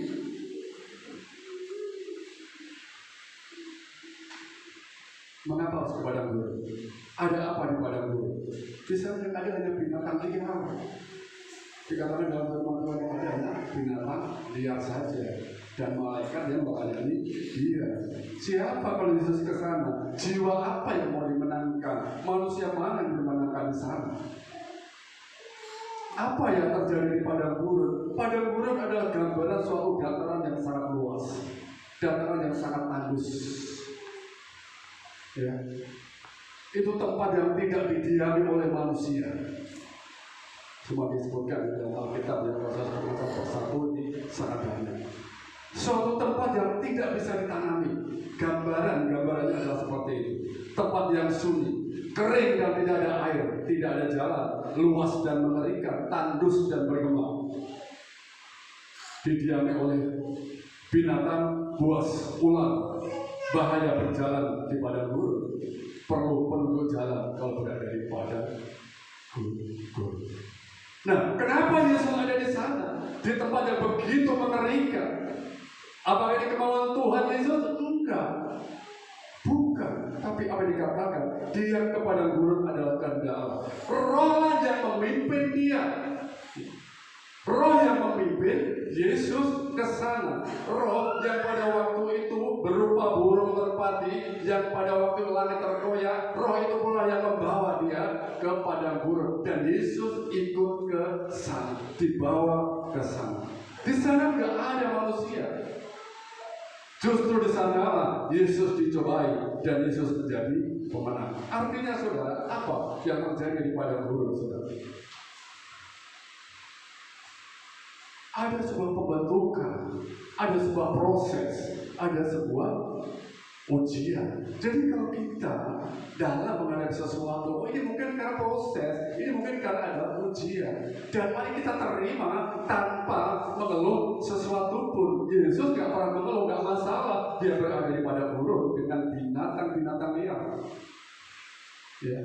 Mengapa harus ke padang gurun? Ada apa di padang gurun? Di sana yang ada hanya binatang liar. Dikatakan dalam firman Tuhan yang ada binatang liar saja. Dan malaikat yang melayani dia. Siapa kalau Yesus ke sana? Jiwa apa yang mau dimenangkan? Manusia mana yang dimenangkan di sana? Apa yang terjadi di padang gurun? Padang gurun adalah gambaran suatu dataran yang sangat luas, dataran yang sangat tandus. Ya, itu tempat yang tidak didiami oleh manusia. Semua disebutkan dalam Alkitab yang proses persatu ini sangat banyak. Suatu tempat yang tidak bisa ditanami. Gambarannya adalah seperti itu. Tempat yang sunyi, kering dan tidak ada air, tidak ada jalan, luas dan mengerikan, tandus dan bergema. Didiami oleh binatang buas, ular. Bahaya berjalan di padang gurun. Perlu penunjuk jalan kalau berada di padang gurun. Nah, kenapa Yesus ada di sana? Di tempat yang begitu mengerikan. Apakah ini kemauan Tuhan Yesus? Enggak. Bukan. Tapi apa yang dikatakan? Dia ke padang gurun adalah kehendak Allah. Roh yang memimpin dia. Roh yang memimpin Yesus ke sana. Roh yang pada waktu itu berupa burung merpati, yang pada waktu langit terkoyak, roh itu pula yang membawa dia ke padang gurun. Dan Yesus ikut ke sana, dibawa ke sana. Di sana nggak ada manusia. Justru di sana Yesus dicobai dan Yesus menjadi pemenang. Artinya saudara, apa yang terjadi di padang gurun saudara? Ada sebuah pembentukan, ada sebuah proses, ada sebuah ujian. Jadi kalau kita dalam menghadapi sesuatu, ini mungkin karena proses, ini mungkin karena ada ujian. Dan mari kita terima tanpa mengeluh sesuatu pun. Yesus gak pernah mengeluh, gak masalah. Dia berada di padang gurun dengan binatang-binatang liar. Ya.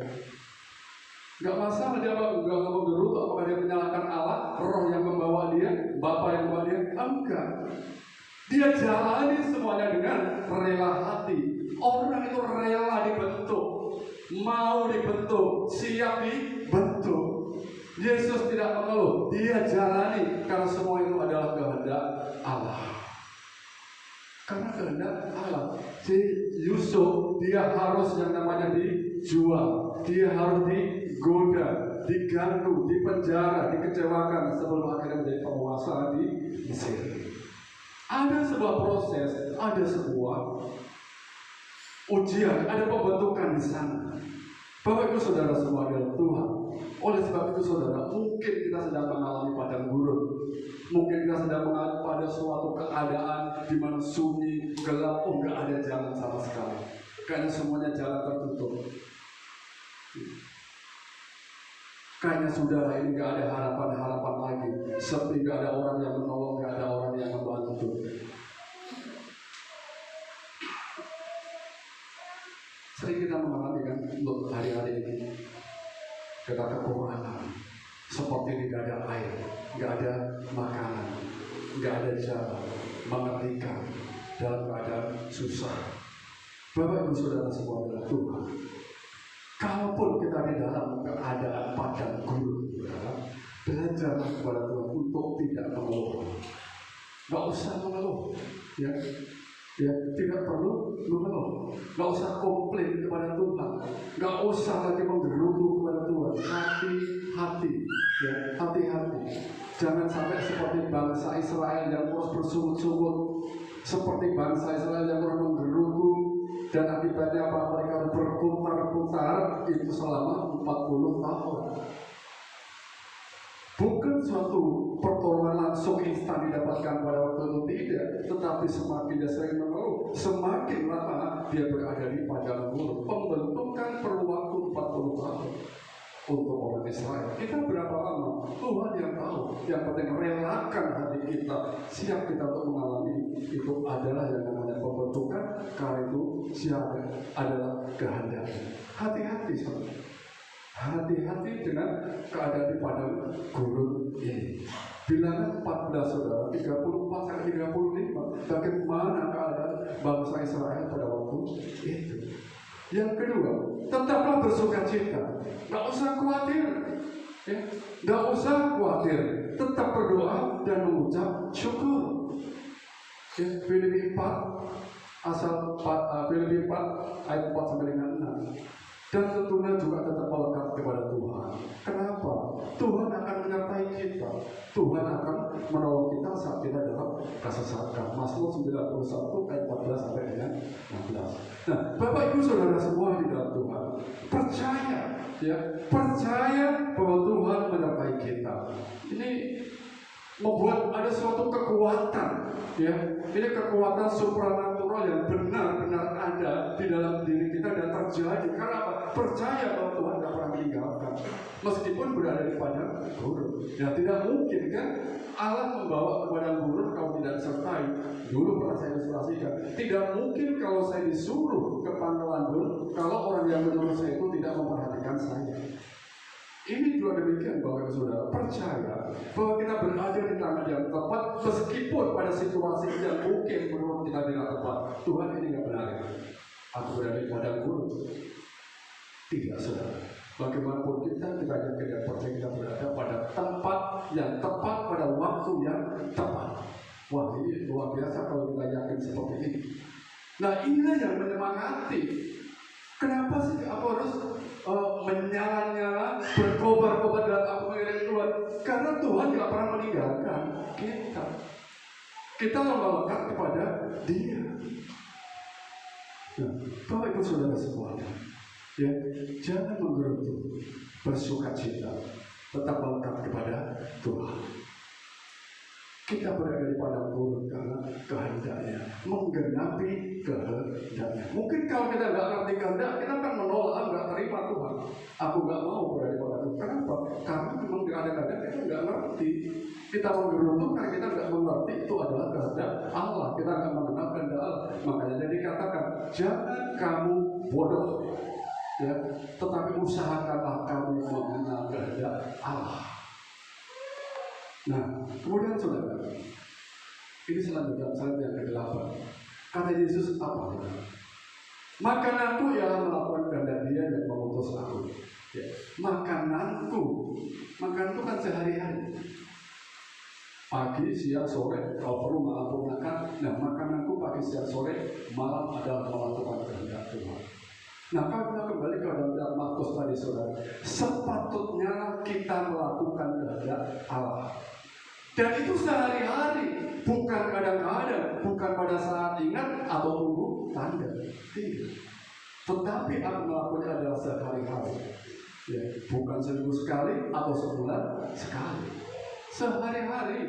Gak masalah dia gak menggerutu, apakah dia menyalahkan Allah, roh yang membawa dia, Bapa yang membawa dia, enggak. Dia jalani semuanya dengan rela hati. Orang itu rela dibentuk, mau dibentuk, siap dibentuk. Yesus tidak mengeluh, dia jalani karena semua itu adalah kehendak Allah. Karena kehendak Allah. Si Yusuf dia harus yang namanya dijual, dia harus digoda, diganggu, dipenjara, dikecewakan sebelum akhirnya menjadi penguasa di Mesir. Ada sebuah proses, ada sebuah ujian, ada pembentukan di sana. Bapak Ibu Saudara semua adalah Tuhan. Oleh sebab itu saudara, mungkin kita sedang mengalami padang gurun, mungkin kita sedang mengalami pada suatu keadaan di mana sunyi, gelap, nggak ada jalan sama sekali. Karena semuanya jalan tertutup. Kayaknya saudara ini gak ada harapan-harapan lagi. Seperti gak ada orang yang menolong, gak ada orang yang membantu. Sering kita mengalami kan untuk hari-hari ini. Kita kekurangan. Seperti gak ada air, gak ada makanan, gak ada jalan, mengerikan, dalam keadaan susah. Bapak Ibu Saudara semua adalah Tuhan. Kalaupun kita di dalam keadaan padang gurun, belajar kepada Tuhan untuk tidak mengeluh. Gak usah mengeluh, ya, tidak perlu mengeluh. Gak usah komplain kepada Tuhan. Gak usah lagi menggerutu kepada Tuhan. Hati-hati, ya, hati-hati. Jangan sampai seperti bangsa Israel yang terus bersungut-sungut, seperti bangsa Israel yang terus menggerutu. Dan akibatnya apa? Mereka berputar-putar itu selama 40 tahun. Bukan suatu pertolongan langsung instan didapatkan pada waktu itu, tidak. Tetapi semakin dia sering mengeluh, semakin lama dia berada di padang gurun. Pembentukan perlu waktu 40 tahun untuk orang Israel. Kita berapa lama? Tuhan yang tahu. Yang penting relakan hati kita, siap kita untuk mengalami itu adalah yang namanya pembentukan. Karena itu siapa adalah kehendak. Hati-hati saudara. Hati-hati dengan keadaan di padang gurun ini. Bilangan 14 saudara, 34 sampai 35. Bagaimana keadaan bangsa Israel pada waktu itu? Yang kedua, tetaplah bersuka-cita. Gak usah khawatir, ya. Gak usah khawatir. Tetap berdoa dan mengucap syukur. Ya, Filipi 4 Filipi 4 ayat 4 sampai dengan 6. Dan tentunya juga tetap melekat kepada Tuhan. Kenapa? Tuhan akan menyertai kita. Tuhan akan menolong kita saat kita dalam kesesatan. Mazmur 91 ayat 14 sampai dengan 16. Nah, Bapak Ibu Saudara semua di dalam Tuhan, percaya, ya, percaya bahwa Tuhan menyertai kita. Ini membuat ada suatu kekuatan, ya. Ini kekuatan supranatural yang benar-benar ada di dalam diri kita dan terjadi. Karena apa? Percaya bahwa Tuhan tidak pernah meninggalkan, meskipun berada di padang gurun. Ya tidak mungkin kan Allah membawa ke padang gurun kalau tidak disertai. Dulu pernah saya ilustrasikan, tidak mungkin kalau saya disuruh ke pangkalan gurun kalau orang yang menyuruh saya itu tidak memperhatikan saya. Ini juga demikian Bapak Ibu Saudara, percaya bahwa kita berada di tangan yang tepat meskipun pada situasi yang mungkin menurut kita tidak tepat. Tuhan ini nggak benar. Aku berada di padang gurun. Tidak saudara. Bagaimanapun kita yakin dan percaya kita berada pada tempat yang tepat pada waktu yang tepat. Wah ini luar biasa kalau kita yakin seperti ini. Nah inilah yang menyemangati. Kenapa sih aku harus menyala-nyala, berkobar-kobar dalam aku mengiring Tuhan? Karena Tuhan tidak pernah meninggalkan kita. Kita melekat kepada Dia. Nah, Bapak Ibu Saudara semua, ya, jangan menggerutu, bersukacita, tetap melekat kepada Tuhan. Kita berada di padang gurun karena kehendaknya, menggenapi kehendaknya. Mungkin kalau kita nggak ngerti kehendak, kita akan menolak, nggak terima Tuhan. Aku nggak mau berada di padang gurun. Kenapa? Karena memang kadang-kadang kita nggak ngerti. Kita menggerutu karena kita nggak mengerti itu adalah kehendak Allah. Kita nggak mengenal kehendak Allah. Makanya jadi katakan, jangan kamu bodoh, ya, tetapi usahakanlah kamu mengenal kehendak Allah. Nah, kemudian saudara, ini selanjutnya yang ke-8. Kata Yesus apa? Makananku ialah melakukan kehendak Dia yang mengutus aku. Ya. Makananku, makan itu kan sehari-hari. Pagi, siang, sore, kalau perlu malam pun makan. Nah, makananku pagi, siang, sore, malam adalah melakukan kehendak Tuhan. Nah, kalau kita kembali ke dalam Markus tadi, saudara, sepatutnya kita melakukan kehendak Allah. Dan itu sehari-hari, bukan kadang-kadang, bukan pada saat ingat atau tunggu tanda. Tidak. Tetapi aku melakukannya adalah sehari-hari. Ya, bukan seminggu sekali atau sebulan sekali. Sehari-hari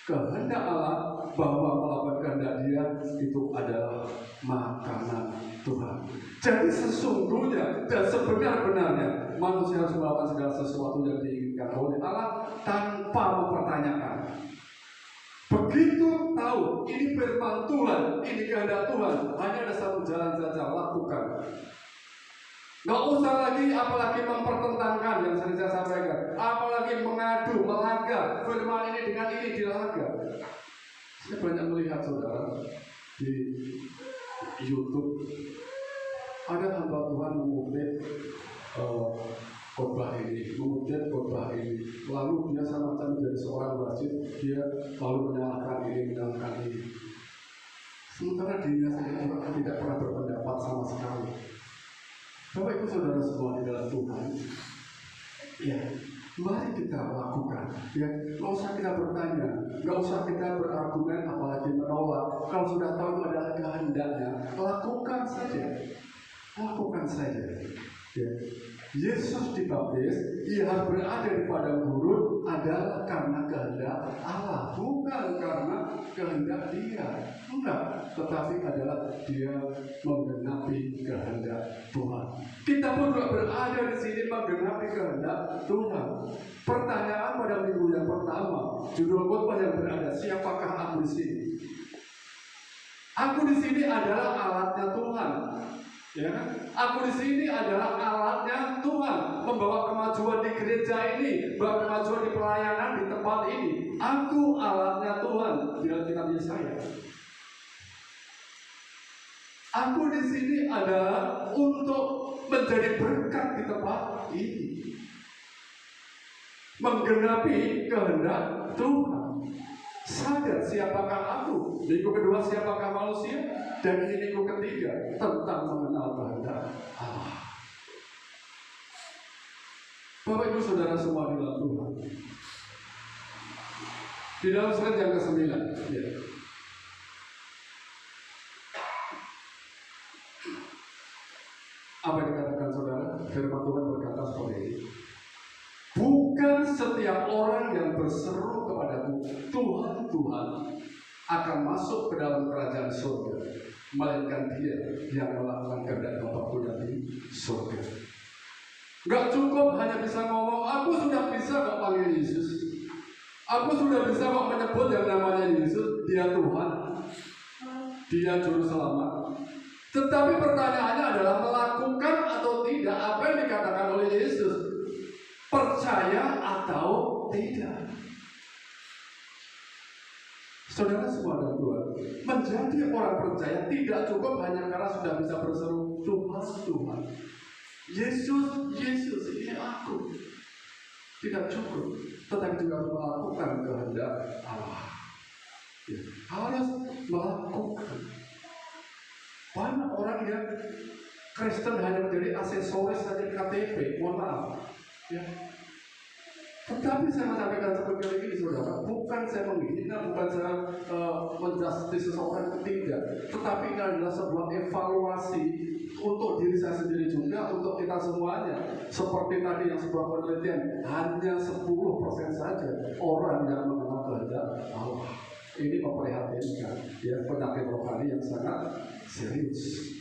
kehendak Allah bahwa melakukan kehendak Dia itu adalah makanan Tuhan. Jadi sesungguhnya dan sebenar-benarnya manusia harus melakukan segala sesuatu yang diinginkan oleh Allah tanpa mempertanyakan. Begitu tahu ini firman Tuhan, ini kehendak Tuhan, hanya ada satu jalan saja, lakukan. Gak usah lagi apalagi mempertentangkan yang sering saya sampaikan, apalagi mengadu, melaga firman ini dengan ini dilaga. Saya banyak melihat saudara di YouTube ada hamba Tuhan mengutip khotbah ini, lalu dia sama-sama menjadi seorang wasit, dia lalu menyalahkan ini. Sementara dirinya sendiri tidak pernah berpendapat sama sekali. Bapak Ibu Saudara semua di dalam Tuhan, ya, mari kita lakukan. Ya, nggak usah kita bertanya, nggak usah kita berargumen, apalagi menolak. Kalau sudah tahu itu adalah kehendaknya, lakukan saja. Ya. Yesus dibaptis, Ia harus berada di padang gurun adalah karena kehendak Allah, bukan karena kehendak Dia. Enggak, tetapi adalah Dia menggenapi kehendak Tuhan. Kita pun juga berada di sini menggenapi kehendak Tuhan. Pertanyaan pada minggu yang pertama, judul khotbah yang berada, siapakah aku di sini? Aku di sini adalah alatnya Tuhan. Ya, aku di sini adalah alatnya Tuhan, membawa kemajuan di gereja ini, membawa kemajuan di pelayanan di tempat ini. Aku alatnya Tuhan, bilang kitab Yesaya. Aku di sini adalah untuk menjadi berkat di tempat ini, menggenapi kehendak Tuhan. Sadar siapakah aku? Minggu kedua siapakah manusia? Dan ini minggu ketiga tentang mengenal kehendak Allah. Bapak Ibu Saudara semua di dalam Tuhan, di dalam surat yang ke-9, ya. Apa yang dikatakan saudara? Firman Tuhan berkata seperti ini. Bukan setiap orang yang berseru kepadaku, Tuhan, Tuhan, akan masuk ke dalam kerajaan surga, melainkan dia yang melakukan kehendak Bapa-Ku yang di surga. Gak cukup hanya bisa ngomong, aku sudah bisa kok panggil Yesus, aku sudah bisa kok menyebut yang namanya Yesus, dia Tuhan, dia Juru Selamat. Tetapi pertanyaannya adalah melakukan atau tidak apa yang dikatakan oleh Yesus. Percaya atau tidak. Saudara semua dan Tuhan, menjadi orang percaya tidak cukup hanya karena sudah bisa berseru Tuhan, Tuhan, Yesus, Yesus, ini aku. Tidak cukup, tetapi juga harus melakukan kehendak Allah. Ya, harus melakukan. Banyak orang yang Kristen hanya menjadi aksesoris saja KTP, mohon maaf. Ya. Tetapi saya menyampaikan seperti ini, saudara, bukan saya menghina, bukan saya menjustice seseorang ketiga, tetapi ini adalah sebuah evaluasi untuk diri saya sendiri juga, untuk kita semuanya. Seperti tadi yang sebuah penelitian, hanya 10% saja orang yang mengenal kehendak Allah. Ini memprihatinkan, ya, penyakit rohani yang sangat serius.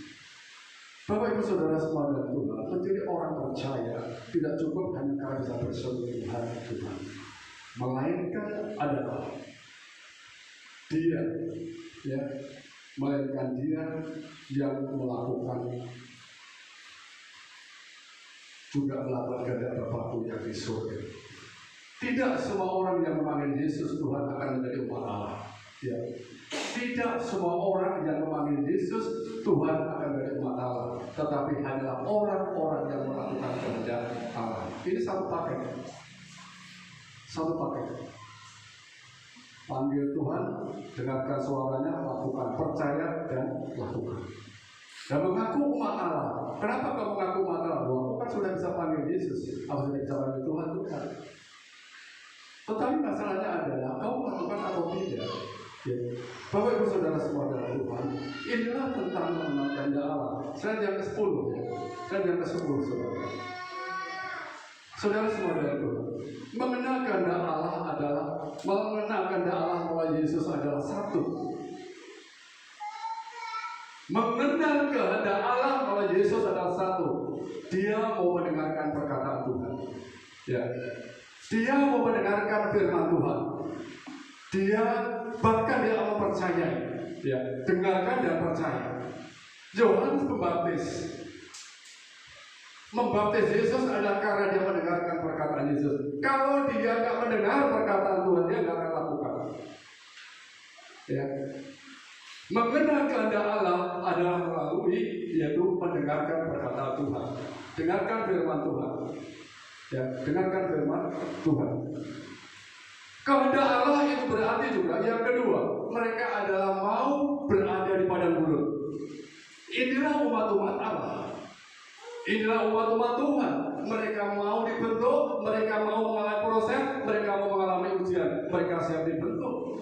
Bapak Ibu Saudara semua dan Tuhan, menjadi orang percaya tidak cukup hanya karena bisa bersentuhan Tuhan, melainkan adalah Dia, ya, melainkan Dia yang melakukan juga melakukan kehendak Bapa yang di surga. Tidak semua orang yang memanggil Yesus Tuhan akan menjadi umat Allah. Ya. Tidak semua orang yang memanggil Yesus Tuhan akan menjadi umat Allah, tetapi hanyalah orang-orang yang melakukan kehendak Allah. Ini satu paket. Satu paket. Panggil Tuhan, dengarkan suaranya, lakukan, percaya dan lakukan. Dan mengaku umat Allah. Kenapa kamu mengaku umat Allah? Aku kan sudah bisa panggil Yesus. Aku sudah bisa panggil Tuhan, Tuhan. Tetapi masalahnya adalah kamu melakukan atau tidak. Ya. Bapak Ibu Saudara semua dalam Tuhan, inilah tentang mengenal kehendak Allah. Slide yang ke-10, ya. Slide yang ke-10, saudara. Saudara semua dalam Tuhan, mengenal kehendak Allah adalah mengenal kehendak Allah melalui Yesus adalah satu. Mengenal kehendak Allah melalui Yesus adalah satu. Dia mau mendengarkan perkataan Tuhan. Ya. Dia mau mendengarkan firman Tuhan. Dia bahkan dia mempercayai. Ya, dengarkan dan percaya. Yohanes Pembaptis membaptis Yesus adalah karena dia mendengarkan perkataan Yesus. Kalau dia nggak mendengar perkataan Tuhan, dia nggak akan lakukan. Ya. Mengenal kehendak Allah adalah melalui yaitu mendengarkan perkataan Tuhan. Dengarkan firman Tuhan. Ya, dengarkan firman Tuhan. Kehendak Allah itu berarti juga yang kedua, mereka adalah mau berada di padang gurun. Inilah umat-umat Allah. Inilah umat-umat Tuhan. Mereka mau dibentuk, mereka mau mengalami proses, mereka mau mengalami ujian, mereka siap dibentuk.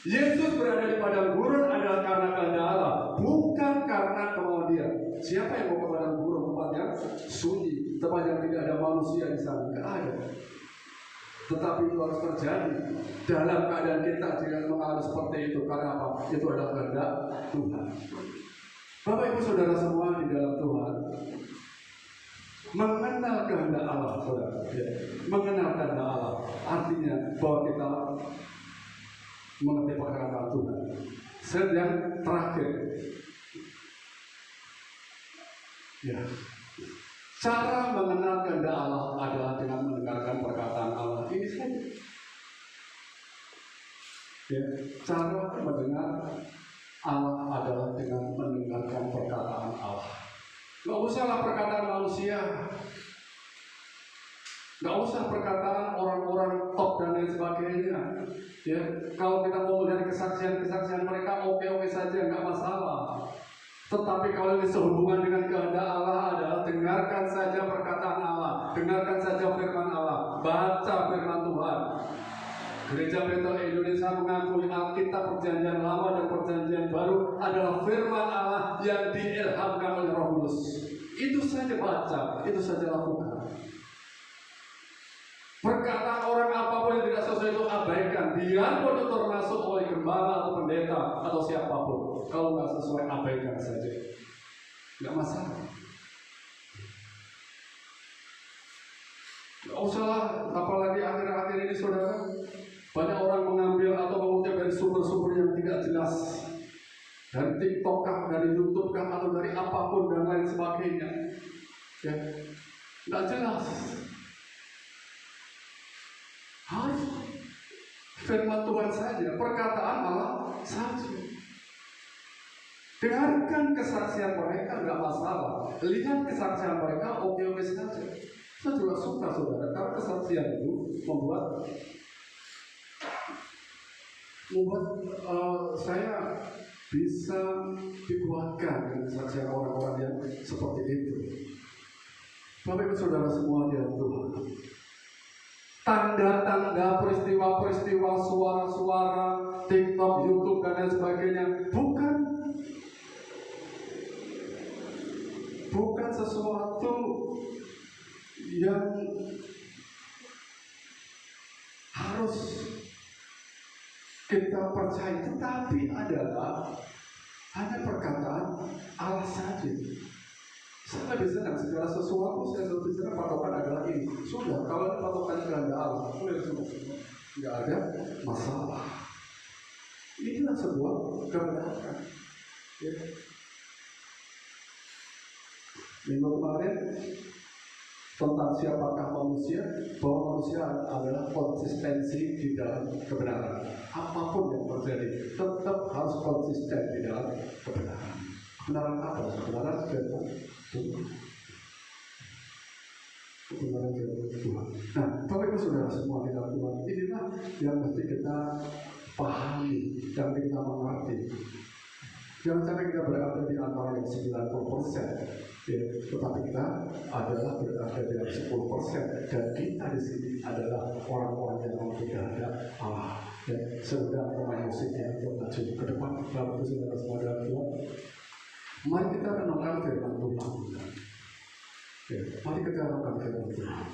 Yesus berada di padang gurun adalah karena kehendak Allah, bukan karena kemauan dia. Siapa yang mau ke padang gurun, tempat yang sunyi, tempat yang tidak ada manusia di sana? Tidak ada. Tetapi itu harus terjadi dalam keadaan kita jika mengalami seperti itu. Karena apa? Itu adalah kehendak Tuhan. Bapak Ibu Saudara semua di dalam Tuhan, mengenal kehendak Allah, saudara, ya. Mengenal kehendak Allah artinya bahwa kita mengerti perkataan Tuhan. Slide yang terakhir, ya. Cara mengenal kehendak Allah adalah dengan mendengarkan perkataan Allah. Ini saja. Ya, cara mendengar Allah adalah dengan mendengarkan perkataan Allah. Gak usahlah perkataan manusia, gak usah perkataan orang-orang top dan lain sebagainya. Ya, kalau kita mau melihat kesaksian mereka oke-oke saja, nggak masalah. Tetapi kalau ini sehubungan dengan kehendak Allah adalah dengarkan saja perkataan Allah, dengarkan saja firman Allah, baca firman Tuhan. Gereja Betel Indonesia mengakui Alkitab Perjanjian Lama dan Perjanjian Baru adalah firman Allah yang diilhamkan oleh Roh Kudus. Itu saja baca, itu saja lakukan. Perkataan orang apapun yang tidak sesuai itu abaikan. Biarpun itu termasuk oleh gembala atau pendeta atau siapapun. Kalau nggak sesuai abaikan saja. Nggak masalah. Nggak usahlah, apalagi akhir-akhir ini saudara, banyak orang mengambil atau mengutip dari sumber-sumber yang tidak jelas. Dari TikTok kah, dari YouTube kah, atau dari apapun dan lain sebagainya. Ya, nggak jelas. Harus firman Tuhan saja, perkataan Allah saja. Dengarkan kesaksian mereka, nggak masalah. Lihat kesaksian mereka, oke-oke saja. Saya juga suka saudara, karena kesaksian itu membuat saya bisa dikuatkan dengan kesaksian orang-orang yang seperti itu. Bapak Ibu Saudara semua di dalam Tuhan, tanda-tanda, peristiwa-peristiwa, suara-suara, TikTok, YouTube, dan lain sebagainya. Bukan sesuatu yang harus kita percaya, tetapi adalah hanya perkataan Allah saja. Saya lebih senang segala sesuatu, saya lebih senang patokan adalah ini. Sudah, kalau ini patokannya kehendak Allah, tidak ada masalah. Inilah sebuah kebenaran. Ya. Minggu kemarin tentang siapakah manusia, bahwa manusia adalah konsistensi di dalam kebenaran. Apapun yang terjadi, tetap harus konsisten di dalam kebenaran. Kebenaran apa? Kebenaran firman Tuhan. Kebenaran firman Tuhan. Nah, Bapak Ibu Saudara semua di dalam Tuhan, inilah yang mesti kita pahami, yang kita mengerti. Jangan sampai kita berada di antara yang 90%, ya, tetapi kita adalah berada di 10%, dan kita di sini adalah orang-orang yang memiliki kehendak Allah. Dan sedang pemain musiknya untuk maju ke depan, Bapak Ibu Saudara semua dalam Tuhan. Mari kita renungkan firman Tuhan. Ya, mari kita renungkan firman Tuhan.